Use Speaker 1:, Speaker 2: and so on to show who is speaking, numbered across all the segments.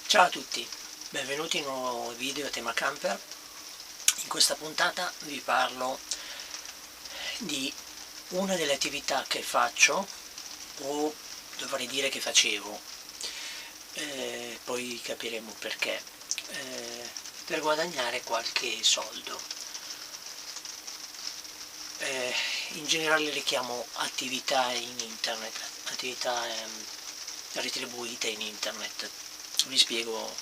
Speaker 1: Ciao a tutti, benvenuti in un nuovo video a tema camper. In questa puntata vi parlo di una delle attività che faccio, o dovrei dire che facevo, poi capiremo perché, per guadagnare qualche soldo. In generale le chiamo attività in internet, attività retribuite in internet. Vi spiego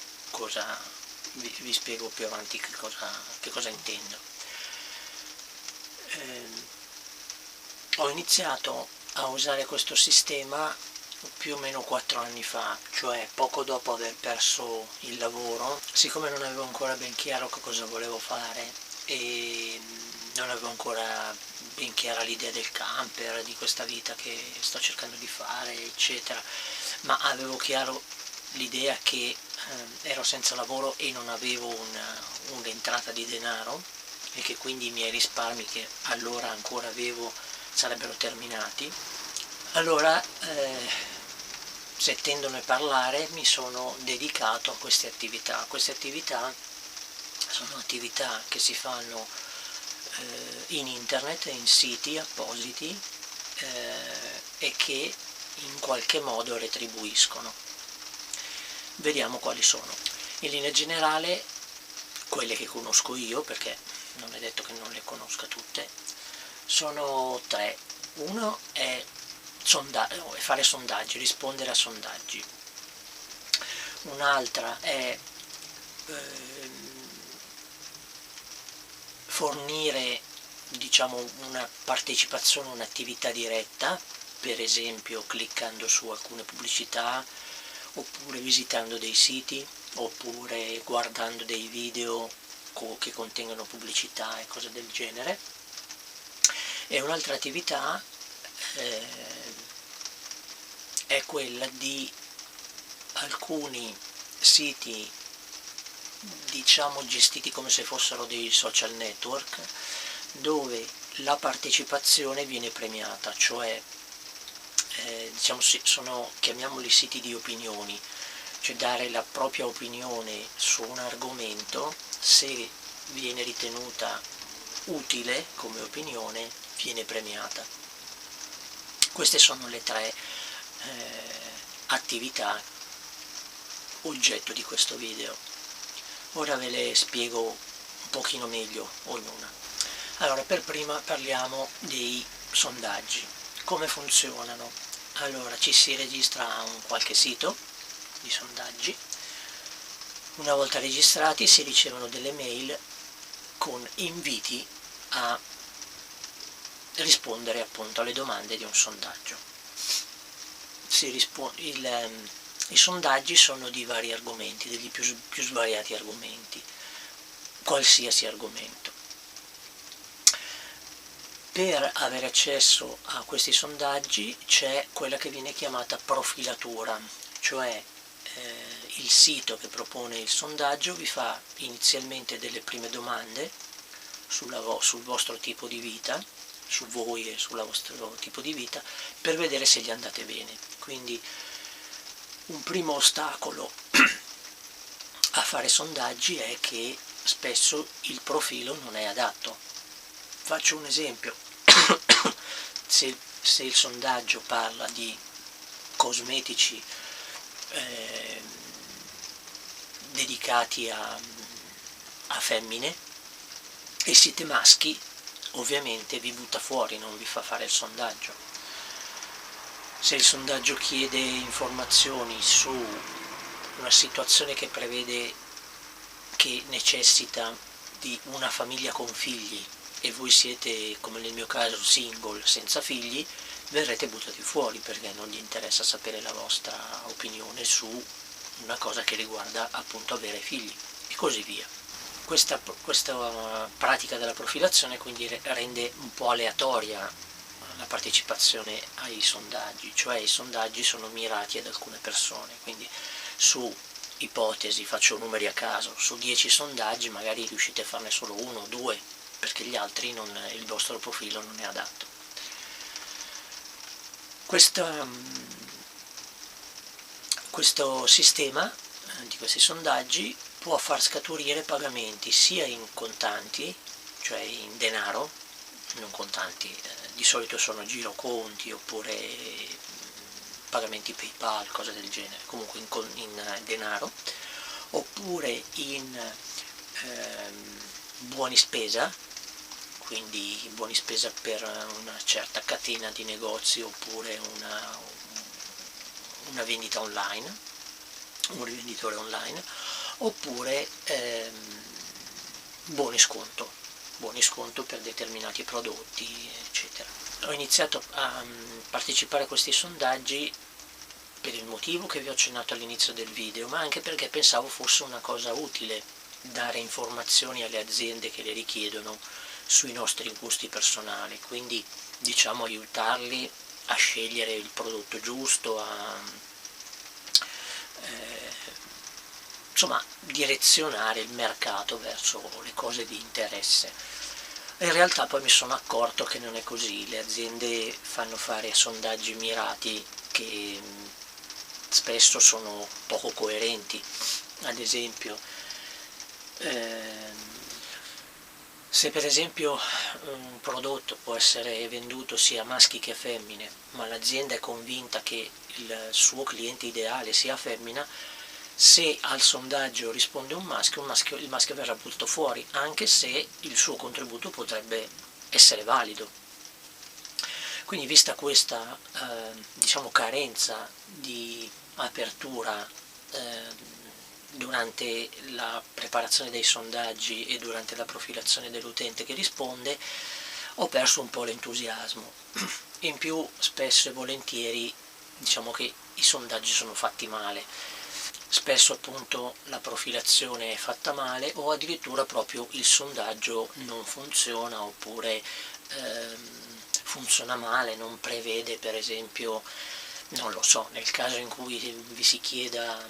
Speaker 1: vi spiego più avanti che cosa intendo. Ho iniziato a usare questo sistema più o meno 4 anni fa, cioè poco dopo aver perso il lavoro. Siccome non avevo ancora ben chiaro che cosa volevo fare e non avevo ancora ben chiara l'idea del camper, di questa vita che sto cercando di fare, eccetera, ma avevo chiaro l'idea che ero senza lavoro e non avevo un'entrata di denaro e che quindi i miei risparmi, che allora ancora avevo, sarebbero terminati. Allora, sentendone parlare, mi sono dedicato a queste attività. Queste attività sono attività che si fanno in internet, in siti appositi, e che in qualche modo retribuiscono. Vediamo quali sono. In linea generale, quelle che conosco io, perché non è detto che non le conosca tutte, sono tre. Uno è fare sondaggi, rispondere a sondaggi. Un'altra è fornire, diciamo, una partecipazione, un'attività diretta, per esempio cliccando su alcune pubblicità, oppure visitando dei siti, oppure guardando dei video che contengono pubblicità e cose del genere. E un'altra attività è quella di alcuni siti, diciamo, gestiti come se fossero dei social network, dove la partecipazione viene premiata, cioè diciamo, chiamiamoli siti di opinioni, cioè dare la propria opinione su un argomento. Se viene ritenuta utile come opinione, viene premiata. Queste sono le tre attività oggetto di questo video. Ora ve le spiego un pochino meglio ognuna. Allora, per prima parliamo dei sondaggi. Come funzionano? Allora, ci si registra a un qualche sito di sondaggi. Una volta registrati si ricevono delle mail con inviti a rispondere appunto alle domande di un sondaggio. I sondaggi sono di vari argomenti, degli più svariati argomenti, qualsiasi argomento. Per avere accesso a questi sondaggi c'è quella che viene chiamata profilatura, cioè il sito che propone il sondaggio vi fa inizialmente delle prime domande sul vostro tipo di vita, su voi e sul vostro tipo di vita, per vedere se gli andate bene. Quindi un primo ostacolo a fare sondaggi è che spesso il profilo non è adatto. Faccio un esempio. Se il sondaggio parla di cosmetici dedicati a femmine e siete maschi, ovviamente vi butta fuori, non vi fa fare il sondaggio. Se il sondaggio chiede informazioni su una situazione che necessita di una famiglia con figli e voi siete, come nel mio caso, single, senza figli, verrete buttati fuori perché non gli interessa sapere la vostra opinione su una cosa che riguarda appunto avere figli, e così via. Questa pratica della profilazione quindi rende un po' aleatoria la partecipazione ai sondaggi, cioè i sondaggi sono mirati ad alcune persone, quindi su ipotesi, faccio numeri a caso, su 10 sondaggi magari riuscite a farne solo uno o due, perché gli altri il vostro profilo non è adatto. Questo sistema di questi sondaggi può far scaturire pagamenti sia in contanti, cioè in denaro, non contanti, di solito sono giroconti oppure pagamenti PayPal, cose del genere, comunque in denaro, oppure in buoni spesa, quindi buoni spesa per una certa catena di negozi oppure una vendita online, un rivenditore online, oppure buoni sconto per determinati prodotti, eccetera. Ho iniziato a partecipare a questi sondaggi per il motivo che vi ho accennato all'inizio del video, ma anche perché pensavo fosse una cosa utile dare informazioni alle aziende che le richiedono sui nostri gusti personali, quindi diciamo aiutarli a scegliere il prodotto giusto, insomma direzionare il mercato verso le cose di interesse. In realtà poi mi sono accorto che non è così, le aziende fanno fare sondaggi mirati che spesso sono poco coerenti. Ad esempio, se per esempio un prodotto può essere venduto sia a maschi che a femmine, ma l'azienda è convinta che il suo cliente ideale sia femmina, se al sondaggio risponde un maschio, il maschio verrà buttato fuori, anche se il suo contributo potrebbe essere valido. Quindi vista questa diciamo carenza di apertura durante la preparazione dei sondaggi e durante la profilazione dell'utente che risponde, ho perso un po' l'entusiasmo. In più, spesso e volentieri, diciamo che i sondaggi sono fatti male. Spesso appunto la profilazione è fatta male o addirittura proprio il sondaggio non funziona oppure funziona male, non prevede per esempio, non lo so, nel caso in cui vi si chieda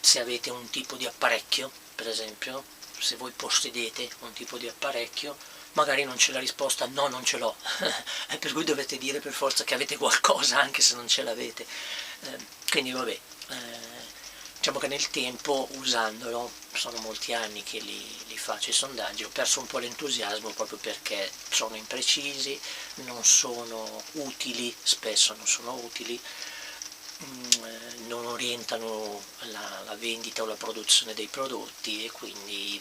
Speaker 1: se avete un tipo di apparecchio, per esempio, se voi possedete un tipo di apparecchio, magari non c'è la risposta no, non ce l'ho, per cui dovete dire per forza che avete qualcosa anche se non ce l'avete. Quindi vabbè, diciamo che nel tempo usandolo, sono molti anni che li faccio i sondaggi, ho perso un po' l'entusiasmo proprio perché sono imprecisi, non sono utili, spesso non sono utili, non orientano la vendita o la produzione dei prodotti e quindi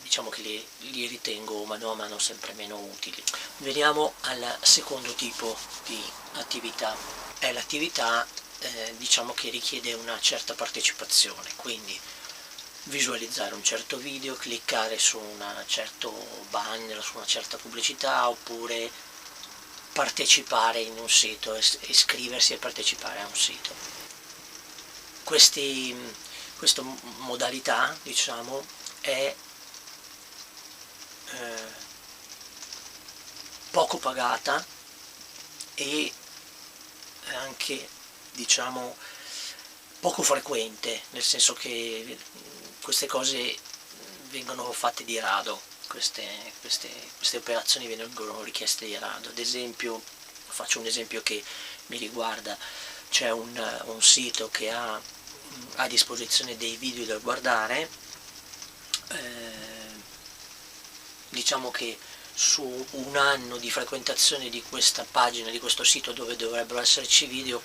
Speaker 1: diciamo che li ritengo mano a mano sempre meno utili. Veniamo al secondo tipo di attività, è l'attività diciamo che richiede una certa partecipazione, quindi visualizzare un certo video, cliccare su un certo banner, su una certa pubblicità, oppure partecipare in un sito, iscriversi e partecipare a un sito. Questa modalità, diciamo, è poco pagata e anche, diciamo, poco frequente, nel senso che queste cose vengono fatte di rado, queste operazioni vengono richieste di rado. Ad esempio, faccio un esempio che mi riguarda, c'è un sito che ha a disposizione dei video da guardare, diciamo che su un anno di frequentazione di questa pagina, di questo sito dove dovrebbero esserci video,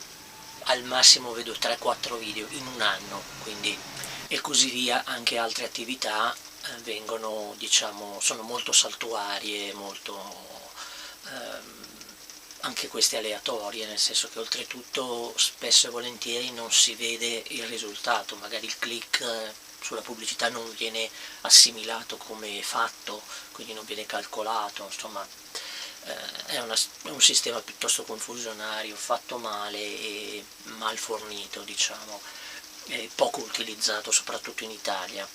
Speaker 1: al massimo vedo 3-4 video in un anno, quindi, e così via. Anche altre attività vengono, diciamo, sono molto saltuarie, molto anche queste aleatorie, nel senso che oltretutto spesso e volentieri non si vede il risultato, magari il click sulla pubblicità non viene assimilato come fatto, quindi non viene calcolato, insomma è un sistema piuttosto confusionario, fatto male e mal fornito, diciamo, e poco utilizzato soprattutto in Italia.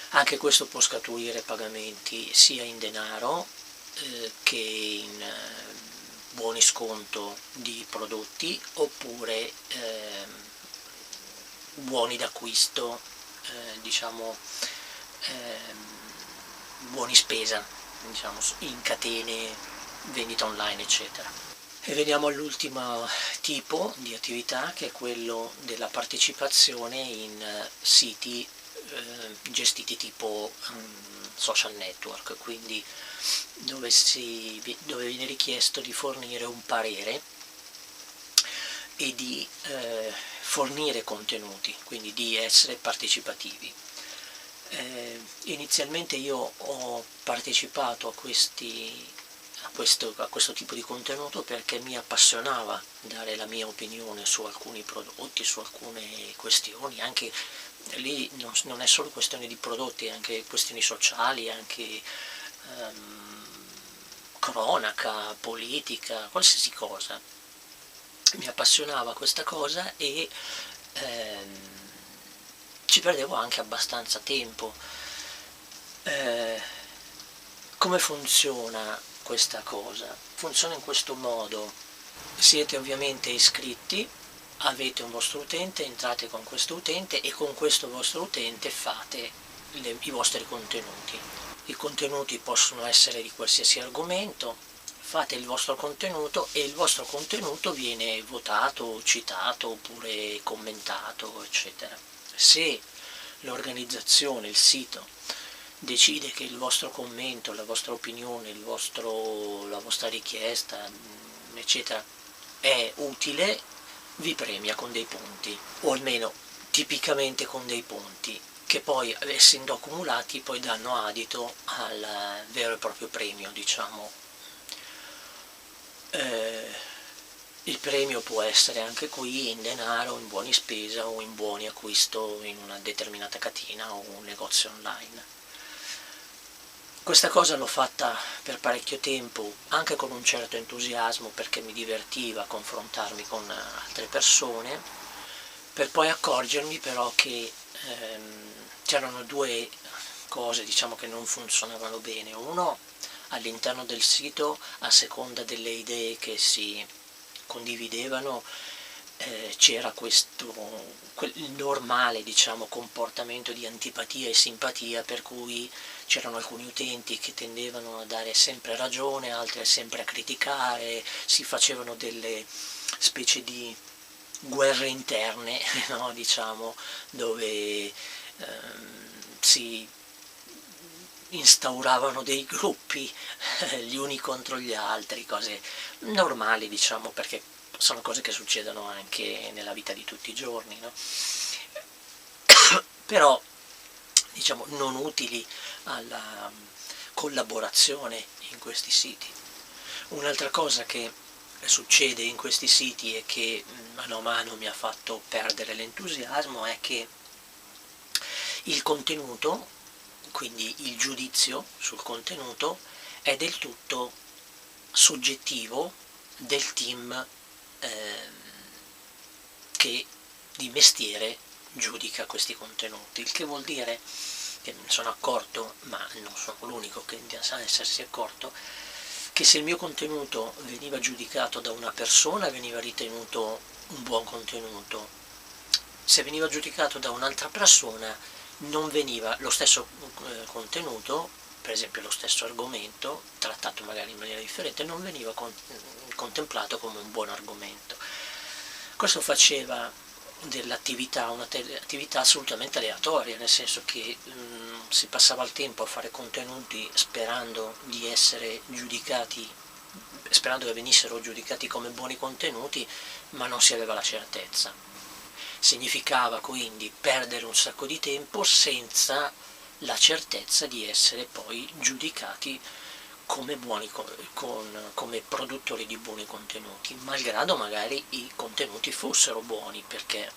Speaker 1: Anche questo può scaturire pagamenti sia in denaro che in buoni sconto di prodotti oppure buoni d'acquisto, diciamo buoni spesa, diciamo, in catene, vendita online eccetera. E veniamo all'ultimo tipo di attività, che è quello della partecipazione in siti gestiti tipo social network, quindi dove viene richiesto di fornire un parere e di fornire contenuti, quindi di essere partecipativi. Inizialmente io ho partecipato a questo tipo di contenuto perché mi appassionava dare la mia opinione su alcuni prodotti, su alcune questioni, anche lì non è solo questione di prodotti, anche questioni sociali, anche cronaca, politica, qualsiasi cosa. Mi appassionava questa cosa e ci perdevo anche abbastanza tempo. Come funziona questa cosa? Funziona in questo modo: siete ovviamente iscritti, avete un vostro utente, entrate con questo utente e con questo vostro utente fate i vostri contenuti. I contenuti possono essere di qualsiasi argomento, fate il vostro contenuto e il vostro contenuto viene votato, citato oppure commentato, eccetera. Se l'organizzazione, il sito, decide che il vostro commento, la vostra opinione, la vostra richiesta, eccetera, è utile, vi premia con dei punti, o almeno tipicamente con dei punti, che poi, essendo accumulati, poi danno adito al vero e proprio premio, diciamo. Il premio può essere anche qui in denaro, in buoni spesa o in buoni acquisto in una determinata catena o un negozio online. Questa cosa l'ho fatta per parecchio tempo, anche con un certo entusiasmo, perché mi divertiva confrontarmi con altre persone, per poi accorgermi però che c'erano due cose, diciamo, che non funzionavano bene. Uno, all'interno del sito, a seconda delle idee che si condividevano, c'era il normale, diciamo, comportamento di antipatia e simpatia, per cui c'erano alcuni utenti che tendevano a dare sempre ragione, altri sempre a criticare, si facevano delle specie di guerre interne, no? Diciamo, dove si instauravano dei gruppi gli uni contro gli altri, cose normali, diciamo, perché sono cose che succedono anche nella vita di tutti i giorni, no? Però, diciamo, non utili alla collaborazione in questi siti. Un'altra cosa che succede in questi siti e che mano a mano mi ha fatto perdere l'entusiasmo è che il contenuto, quindi il giudizio sul contenuto, è del tutto soggettivo del team che di mestiere giudica questi contenuti, il che vuol dire che mi sono accorto, ma non sono l'unico che sa essersi accorto, che se il mio contenuto veniva giudicato da una persona veniva ritenuto un buon contenuto, se veniva giudicato da un'altra persona non veniva lo stesso contenuto, per esempio lo stesso argomento, trattato magari in maniera differente, non veniva contemplato come un buon argomento. Questo faceva dell'attività un'attività assolutamente aleatoria, nel senso che si passava il tempo a fare contenuti sperando di essere giudicati, sperando che venissero giudicati come buoni contenuti, ma non si aveva la certezza. Significava quindi perdere un sacco di tempo senza la certezza di essere poi giudicati come come produttori di buoni contenuti, malgrado magari i contenuti fossero buoni, perché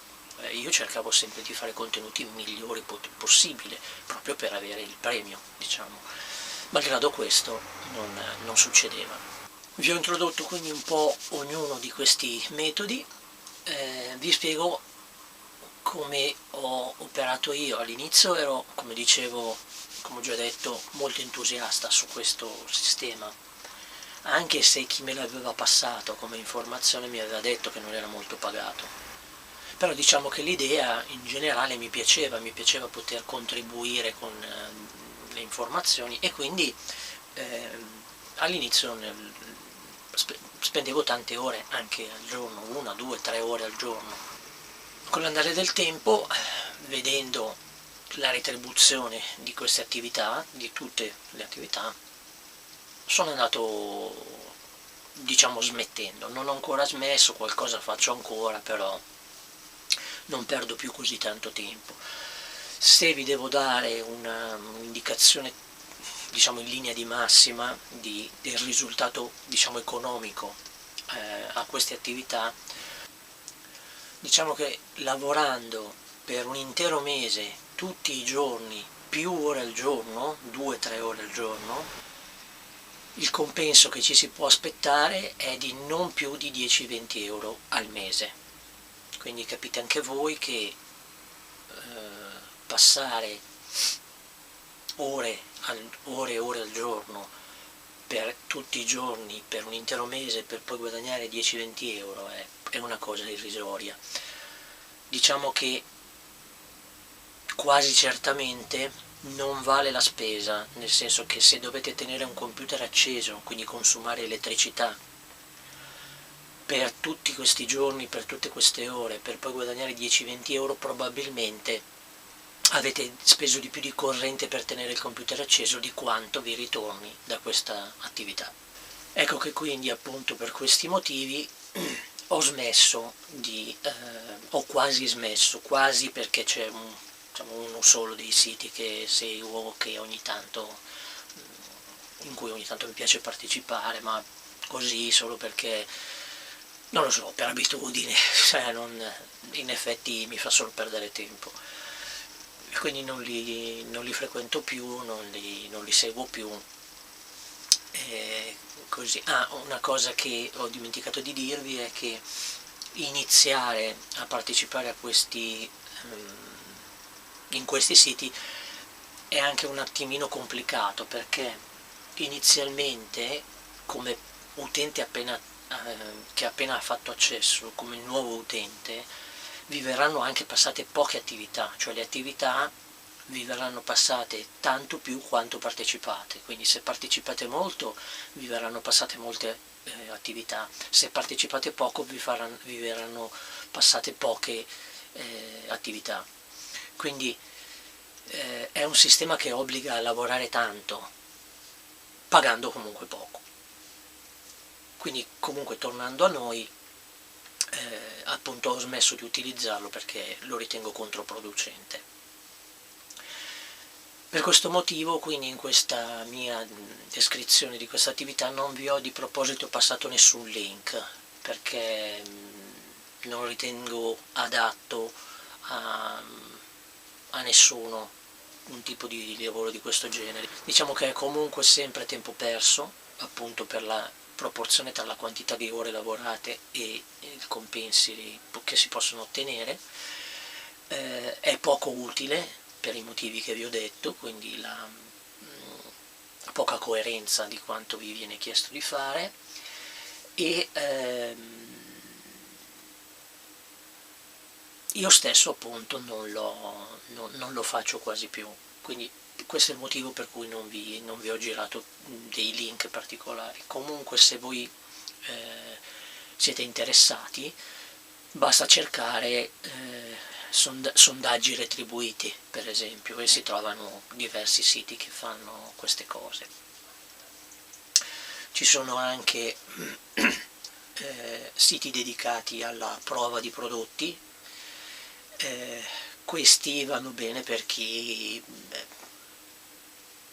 Speaker 1: io cercavo sempre di fare contenuti migliori possibile, proprio per avere il premio, diciamo. Malgrado questo non succedeva. Vi ho introdotto quindi un po' ognuno di questi metodi, vi spiego come ho operato io. All'inizio ero, come dicevo, come ho già detto, molto entusiasta su questo sistema, anche se chi me l'aveva passato come informazione mi aveva detto che non era molto pagato. Però diciamo che l'idea in generale mi piaceva poter contribuire con le informazioni, e quindi all'inizio spendevo tante ore anche al giorno, 1, 2, 3 ore al giorno. Con l'andare del tempo, vedendo la retribuzione di queste attività, di tutte le attività, sono andato, diciamo, smettendo. Non ho ancora smesso, qualcosa faccio ancora, però non perdo più così tanto tempo. Se vi devo dare un'indicazione, diciamo, in linea di massima del risultato, diciamo, economico a queste attività, diciamo che lavorando per un intero mese tutti i giorni, più ore al giorno, 2-3 ore al giorno, il compenso che ci si può aspettare è di non più di 10-20 euro al mese. Quindi capite anche voi che passare ore e ore al giorno per tutti i giorni, per un intero mese, per poi guadagnare 10-20 euro è una cosa irrisoria. Diciamo che quasi certamente non vale la spesa, nel senso che se dovete tenere un computer acceso, quindi consumare elettricità, per tutti questi giorni, per tutte queste ore, per poi guadagnare 10-20 euro, probabilmente avete speso di più di corrente per tenere il computer acceso di quanto vi ritorni da questa attività. Ecco che quindi, appunto, per questi motivi ho smesso ho quasi smesso, quasi, perché c'è uno solo dei siti che seguo, in cui ogni tanto mi piace partecipare, ma così, solo perché, non lo so, per abitudine, cioè in effetti mi fa solo perdere tempo. Quindi non li frequento più, non li seguo più. Così. Una cosa che ho dimenticato di dirvi è che iniziare a partecipare in questi siti è anche un attimino complicato, perché inizialmente, come utente che appena ha fatto accesso, come nuovo utente, vi verranno anche passate poche attività, cioè le attività vi verranno passate tanto più quanto partecipate, quindi se partecipate molto vi verranno passate molte attività, se partecipate poco vi verranno passate poche attività. Quindi è un sistema che obbliga a lavorare tanto, pagando comunque poco. Quindi, comunque, tornando a noi, appunto ho smesso di utilizzarlo perché lo ritengo controproducente. Per questo motivo, quindi, in questa mia descrizione di questa attività non vi ho di proposito passato nessun link, perché non ritengo adatto a nessuno un tipo di lavoro di questo genere. Diciamo che è comunque sempre tempo perso, appunto per la proporzione tra la quantità di ore lavorate e i compensi che si possono ottenere. È poco utile per i motivi che vi ho detto, quindi la poca coerenza di quanto vi viene chiesto di fare, e io stesso, appunto, non lo faccio quasi più, quindi questo è il motivo per cui non vi ho girato dei link particolari. Comunque, se voi siete interessati, basta cercare sondaggi retribuiti, per esempio, e si trovano diversi siti che fanno queste cose. Ci sono anche siti dedicati alla prova di prodotti. Questi vanno bene per chi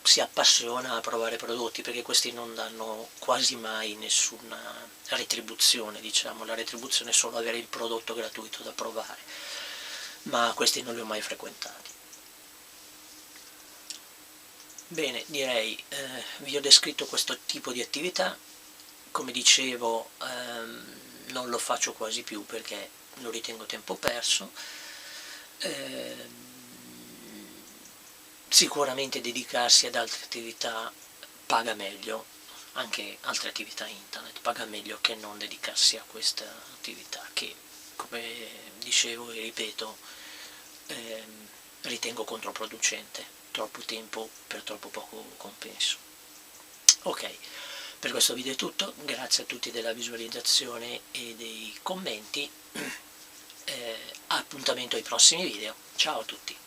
Speaker 1: si appassiona a provare prodotti, perché questi non danno quasi mai nessuna retribuzione, diciamo. La retribuzione è solo avere il prodotto gratuito da provare, ma questi non li ho mai frequentati. Bene, direi, vi ho descritto questo tipo di attività. Come dicevo, non lo faccio quasi più perché lo ritengo tempo perso. Sicuramente dedicarsi ad altre attività paga meglio, anche altre attività internet paga meglio che non dedicarsi a questa attività che, come dicevo e ripeto, ritengo controproducente. Troppo tempo per troppo poco compenso. Ok, Per questo video è tutto, grazie a tutti della visualizzazione e dei commenti, appuntamento ai prossimi video, ciao a tutti!